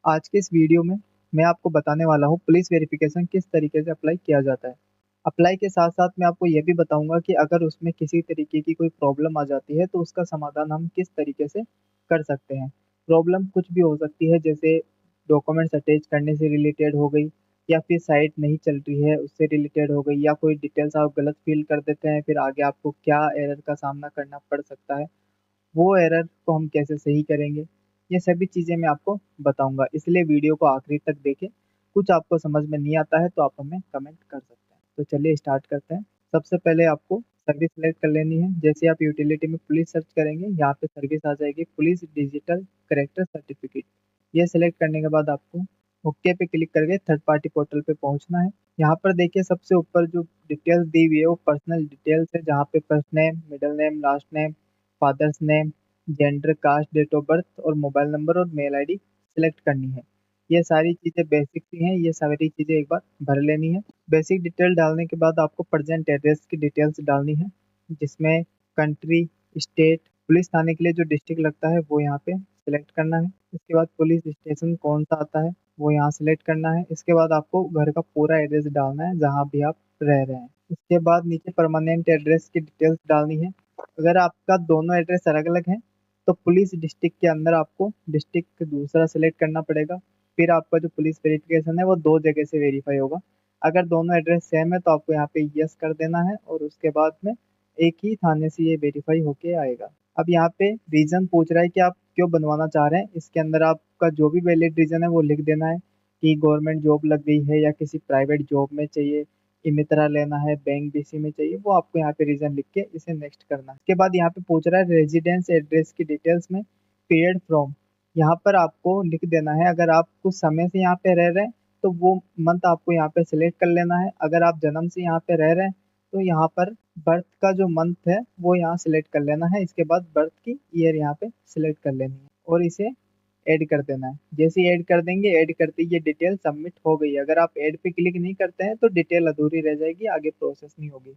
आज के इस वीडियो में मैं आपको बताने वाला हूँ पुलिस वेरिफिकेशन किस तरीके से अप्लाई किया जाता है। अप्लाई के साथ साथ मैं आपको ये भी बताऊंगा कि अगर उसमें किसी तरीके की कोई प्रॉब्लम आ जाती है तो उसका समाधान हम किस तरीके से कर सकते हैं। प्रॉब्लम कुछ भी हो सकती है, जैसे डॉक्यूमेंट्स अटैच करने से रिलेटेड हो गई, या फिर साइट नहीं चल रही है उससे रिलेटेड हो गई, या कोई डिटेल्स आप गलत फिल कर देते हैं फिर आगे आपको क्या एरर का सामना करना पड़ सकता है, वो एरर को हम कैसे सही करेंगे, ये सभी चीज़ें मैं आपको बताऊंगा। इसलिए वीडियो को आखिरी तक देखें। कुछ आपको समझ में नहीं आता है तो आप हमें कमेंट कर सकते हैं। तो चलिए स्टार्ट करते हैं। सबसे पहले आपको सर्विस सेलेक्ट कर लेनी है। जैसे आप यूटिलिटी में पुलिस सर्च करेंगे, यहाँ पे सर्विस आ जाएगी पुलिस डिजिटल करेक्टर सर्टिफिकेट। ये सेलेक्ट करने के बाद आपको ओके पे क्लिक करके थर्ड पार्टी पोर्टल पे पहुंचना है। यहाँ पर देखिए सबसे ऊपर जो डिटेल्स दी हुई है वो पर्सनल डिटेल्स है, जहाँ पे first name, middle name, last name, father's name, gender, caste, date of birth और मोबाइल नंबर और मेल आईडी सिलेक्ट करनी है। ये सारी चीज़ें बेसिक सी हैं, ये सारी चीज़ें एक बार भर लेनी है। बेसिक डिटेल डालने के बाद आपको प्रेजेंट एड्रेस की डिटेल्स डालनी है, जिसमें कंट्री, स्टेट, पुलिस थाने के लिए जो डिस्ट्रिक्ट लगता है वो यहाँ पे सिलेक्ट करना है। इसके बाद पुलिस स्टेशन कौन सा आता है वो यहाँ सिलेक्ट करना है। इसके बाद आपको घर का पूरा एड्रेस डालना है जहाँ भी आप रह रहे हैं। इसके बाद नीचे परमानेंट एड्रेस की डिटेल्स डालनी है। अगर आपका दोनों एड्रेस अलग अलग हैं तो पुलिस डिस्ट्रिक्ट के अंदर आपको डिस्ट्रिक्ट दूसरा सेलेक्ट करना पड़ेगा। फिर आपका जो पुलिस वेरिफिकेशन है वो दो जगह से वेरीफाई होगा। अगर दोनों एड्रेस सेम है तो आपको यहाँ पे यस कर देना है और उसके बाद में एक ही थाने से ये वेरीफाई होके आएगा। अब यहाँ पे रीजन पूछ रहा है कि आप क्यों बनवाना चाह रहे हैं। इसके अंदर आपका जो भी वैलिड रीजन है वो लिख देना है कि गवर्नमेंट जॉब लग गई है या किसी प्राइवेट जॉब में चाहिए, इमित्रा लेना है, बैंक बीसी में चाहिए, वो आपको यहाँ पे रीजन लिख के इसे नेक्स्ट करना है। इसके बाद यहाँ पे पूछ रहा है रेजिडेंस एड्रेस की डिटेल्स में पीरियड फ्रॉम। यहाँ पर आपको लिख देना है, अगर आप कुछ समय से यहाँ पे रह रहे हैं तो वो मंथ आपको यहाँ पे सिलेक्ट कर लेना है। अगर आप जन्म से यहाँ पे रह रहे हैं तो यहाँ पर बर्थ का जो मंथ है वो यहाँ सिलेक्ट कर लेना है। इसके बाद बर्थ की ईयर यहाँ पे सिलेक्ट कर लेनी है और इसे ऐड कर देना है। जैसे ही ऐड कर देंगे, ऐड करते ही ये डिटेल सबमिट हो गई। अगर आप ऐड पे क्लिक नहीं करते हैं तो डिटेल अधूरी रह जाएगी, आगे प्रोसेस नहीं होगी।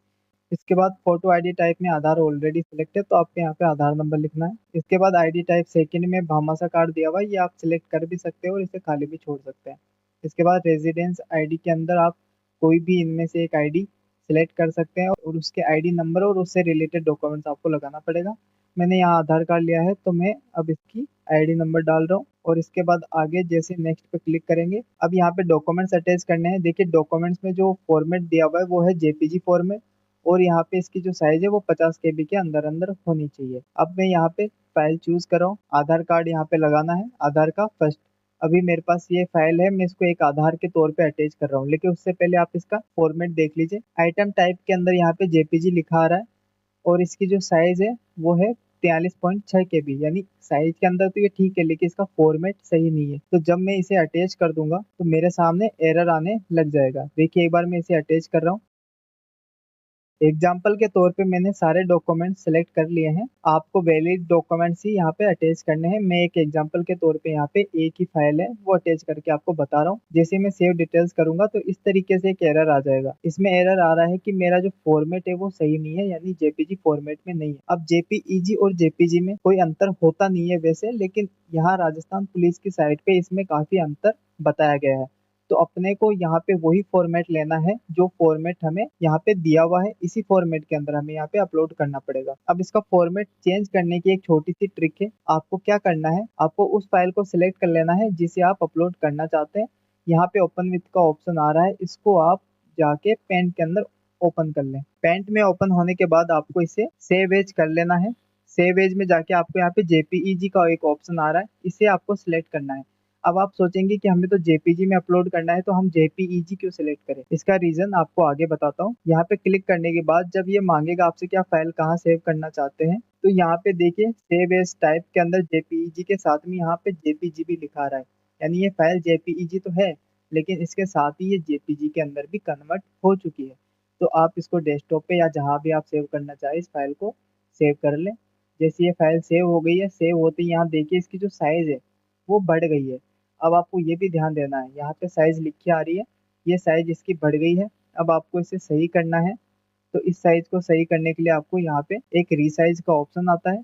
इसके बाद फोटो आईडी टाइप में आधार ऑलरेडी सिलेक्ट है तो आपको यहाँ पे आधार नंबर लिखना है। इसके बाद आईडी टाइप सेकंड में भामासा कार्ड दिया हुआ है, ये आप सिलेक्ट कर भी सकते हो और इसे खाली भी छोड़ सकते हैं। इसके बाद रेजिडेंस आईडी के अंदर आप कोई भी इनमें से एक आईडी सिलेक्ट कर सकते हैं और उसके आईडी नंबर और उससे रिलेटेड डॉक्यूमेंट्स आपको लगाना पड़ेगा। मैंने यहाँ आधार कार्ड लिया है तो मैं अब इसकी आईडी नंबर डाल रहा हूँ और इसके बाद आगे जैसे नेक्स्ट पे क्लिक करेंगे, अब यहाँ पे डॉक्यूमेंट्स अटैच करने हैं। देखिए डॉक्यूमेंट्स में जो फॉर्मेट दिया हुआ है वो है जेपीजी फॉर्मेट और यहाँ पे इसकी जो साइज है वो 50 KB के अंदर अंदर होनी चाहिए। अब मैं यहाँ पे फाइल चूज कर रहा हूँ, आधार कार्ड यहाँ पे लगाना है, आधार का फर्स्ट। अभी मेरे पास ये फाइल है, मैं इसको एक आधार के तौर पे अटैच कर रहा हूँ, लेकिन उससे पहले आप इसका फॉर्मेट देख लीजिए। आइटम टाइप के अंदर यहाँ पे जेपीजी लिखा आ रहा है और इसकी जो साइज है वो है 43.6 KB। यानी साइज के अंदर तो ये ठीक है लेकिन इसका फॉर्मेट सही नहीं है। तो जब मैं इसे अटैच कर दूंगा तो मेरे सामने एरर आने लग जाएगा। देखिए एक बार मैं इसे अटैच कर रहा हूँ। एग्जाम्पल के तौर पे मैंने सारे डॉक्यूमेंट सेलेक्ट कर लिए हैं। आपको वैलिड डॉक्यूमेंट्स ही यहाँ पे अटैच करने हैं। मैं एक एग्जाम्पल के तौर पे यहाँ पे एक ही फाइल है वो अटैच करके आपको बता रहा हूँ। जैसे मैं सेव डिटेल्स करूंगा तो इस तरीके से एक एरर आ जाएगा। इसमें एरर आ रहा है कि मेरा जो फॉर्मेट है वो सही नहीं है, यानी जेपीजी फॉर्मेट में नहीं है। अब जेपीईजी और जेपीजी में कोई अंतर होता नहीं है वैसे, लेकिन यहाँ राजस्थान पुलिस की साइट पे इसमें काफी अंतर बताया गया है। तो अपने को यहाँ पे वही फॉर्मेट लेना है जो फॉर्मेट हमें यहाँ पे दिया हुआ है, इसी फॉर्मेट के अंदर हमें यहाँ पे अपलोड करना पड़ेगा। अब इसका फॉर्मेट चेंज करने की एक छोटी सी ट्रिक है। आपको क्या करना है, आपको उस फाइल को सिलेक्ट कर लेना है जिसे आप अपलोड करना चाहते हैं। यहाँ पे ओपन विथ का ऑप्शन आ रहा है, इसको आप जाके पेंट के अंदर ओपन कर लें। पेंट में ओपन होने के बाद आपको इसे सेव एज कर लेना है। सेव एज में जाके आपको यहाँ पे जेपीईजी का एक ऑप्शन आ रहा है, इसे आपको सिलेक्ट करना है। अब आप सोचेंगे कि हमें तो जेपीजी में अपलोड करना है तो हम जेपीईजी क्यों सिलेक्ट करें। इसका रीजन आपको आगे बताता हूँ। यहाँ पे क्लिक करने के बाद जब ये मांगेगा आपसे कि आप फाइल कहाँ सेव करना चाहते हैं, तो यहाँ पे देखिए सेव एज टाइप के अंदर जेपीईजी के साथ में यहाँ पे जेपीजी भी लिखा रहा है। यानी ये फाइल जेपीईजी तो है लेकिन इसके साथ ही ये जेपीजी के अंदर भी कन्वर्ट हो चुकी है। तो आप इसको डेस्कटॉप पे या जहाँ भी आप सेव करना चाहे इस फाइल को सेव कर लें। जैसे ये फाइल सेव हो गई है, सेव होते ही यहाँ देखिए इसकी जो साइज है वो बढ़ गई है। अब आपको ये भी ध्यान देना है, यहाँ पे साइज लिख के आ रही है, ये साइज इसकी बढ़ गई है। अब आपको इसे सही करना है। तो इस साइज को सही करने के लिए आपको यहाँ पे एक रीसाइज का ऑप्शन आता है,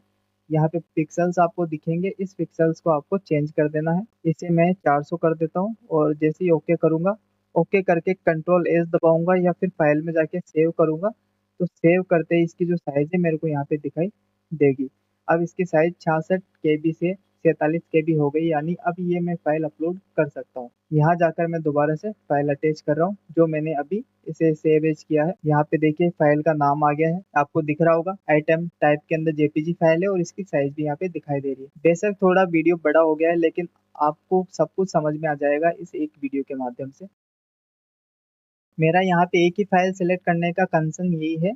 यहाँ पे पिक्सल्स आपको दिखेंगे, इस पिक्सल्स को आपको चेंज कर देना है। इसे मैं 400 कर देता हूँ और जैसे ही ओके करूंगा, ओके करके कंट्रोल एस दबाऊंगा या फिर फाइल में जाके सेव करूंगा, तो सेव करते ही इसकी जो साइज है मेरे को यहाँ पे दिखाई देगी। अब इसकी साइज 66 KB से 47 KB हो गई, यानी अब ये मैं फाइल अपलोड कर सकता हूँ। यहाँ जाकर मैं दोबारा से फाइल अटैच कर रहा हूँ जो मैंने अभी इसे सेव एज किया है। यहाँ पे देखिए फाइल का नाम आ गया है, आपको दिख रहा होगा आइटम टाइप के अंदर जेपीजी फाइल है और इसकी साइज भी यहाँ पे दिखाई दे रही है। बेशक थोड़ा वीडियो बड़ा हो गया है, लेकिन आपको सब कुछ समझ में आ जाएगा इस एक वीडियो के माध्यम से। मेरा यहाँ पे एक ही फाइल सेलेक्ट करने का कंसर्न यही है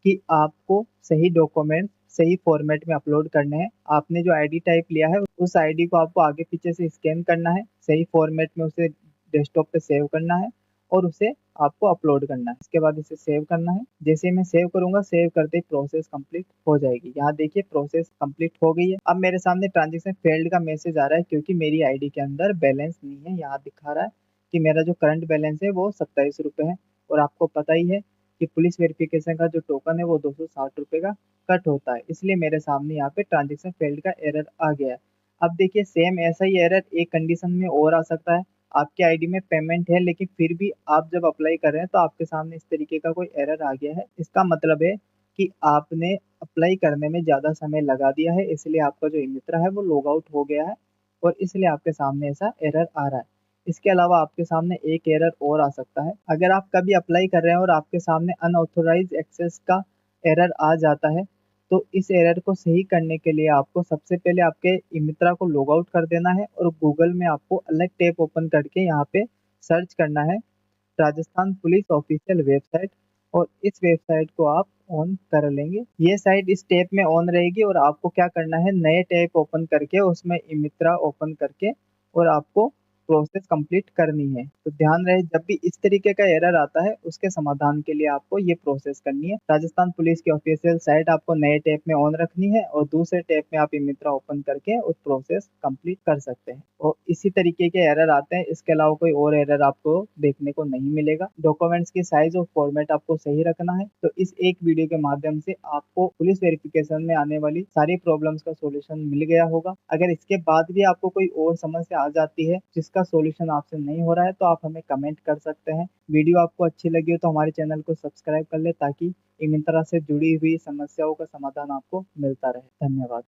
कि आपको सही डॉक्यूमेंट सही फॉर्मेट में अपलोड करने हैं। आपने जो आईडी टाइप लिया है उस आईडी को आपको आगे पीछे से स्कैन करना है, सही फॉर्मेट में उसे डेस्कटॉप पे सेव करना है और उसे आपको अपलोड करना है। इसके बाद इसे सेव करना है। जैसे मैं सेव करूंगा, सेव करते ही प्रोसेस कंप्लीट हो जाएगी। यहाँ देखिए प्रोसेस कंप्लीट हो गई है। अब मेरे सामने ट्रांजेक्शन फेल्ड का मैसेज आ रहा है क्योंकि मेरी आईडी के अंदर बैलेंस नहीं है। यहाँ दिखा रहा है कि मेरा जो करंट बैलेंस है वो 27 रुपये है और आपको पता ही है कि पुलिस वेरिफिकेशन का जो टोकन है वो 260 रुपये का कट होता है, इसलिए मेरे सामने यहाँ पे ट्रांजेक्शन फेल्ड का एरर आ गया है। अब देखिए सेम ऐसा ही एरर एक कंडीशन में और आ सकता है। आपके आईडी में पेमेंट है लेकिन फिर भी आप जब अप्लाई कर रहे हैं तो आपके सामने इस तरीके का कोई एरर आ गया है। इसका मतलब है कि आपने अप्लाई करने में ज़्यादा समय लगा दिया है, इसलिए आपका जो मित्र है वो लॉग आउट हो गया है और इसलिए आपके सामने ऐसा एरर आ रहा है। इसके अलावा आपके सामने एक एरर और आ सकता है। अगर आप कभी अप्लाई कर रहे हैं और आपके सामने अनऑथोराइज एक्सेस का एरर आ जाता है, तो इस एरर को सही करने के लिए आपको सबसे पहले आपके इमित्रा को लॉग आउट कर देना है और गूगल में आपको अलग टैब ओपन करके यहाँ पे सर्च करना है राजस्थान पुलिस ऑफिशियल वेबसाइट, और इस वेबसाइट को आप ऑन कर लेंगे। ये साइट इस टैब में ऑन रहेगी और आपको क्या करना है, नए टैब ओपन करके उसमें इमित्रा ओपन करके और आपको प्रोसेस कंप्लीट करनी है। तो ध्यान रहे जब भी इस तरीके का एरर आता है उसके समाधान के लिए आपको ये प्रोसेस करनी है। राजस्थान पुलिस की ऑफिशियल साइट आपको नए टैब में ऑन रखनी है और दूसरे टैब में आप इमित्रा ओपन करके उस प्रोसेस कंप्लीट कर सकते हैं। और इसी तरीके के एरर आते हैं, इसके अलावा कोई और एरर आपको देखने को नहीं मिलेगा। डॉक्यूमेंट्स की साइज और फॉर्मेट आपको सही रखना है। तो इस एक वीडियो के माध्यम से आपको पुलिस वेरिफिकेशन में आने वाली सारी प्रॉब्लम्स का सॉल्यूशन मिल गया होगा। अगर इसके बाद भी आपको कोई और समस्या आ जाती है जिसका सॉल्यूशन आपसे नहीं हो रहा है तो आप हमें कमेंट कर सकते हैं। वीडियो आपको अच्छी लगी हो तो हमारे चैनल को सब्सक्राइब कर ले ताकि इस तरह से जुड़ी हुई समस्याओं का समाधान आपको मिलता रहे। धन्यवाद।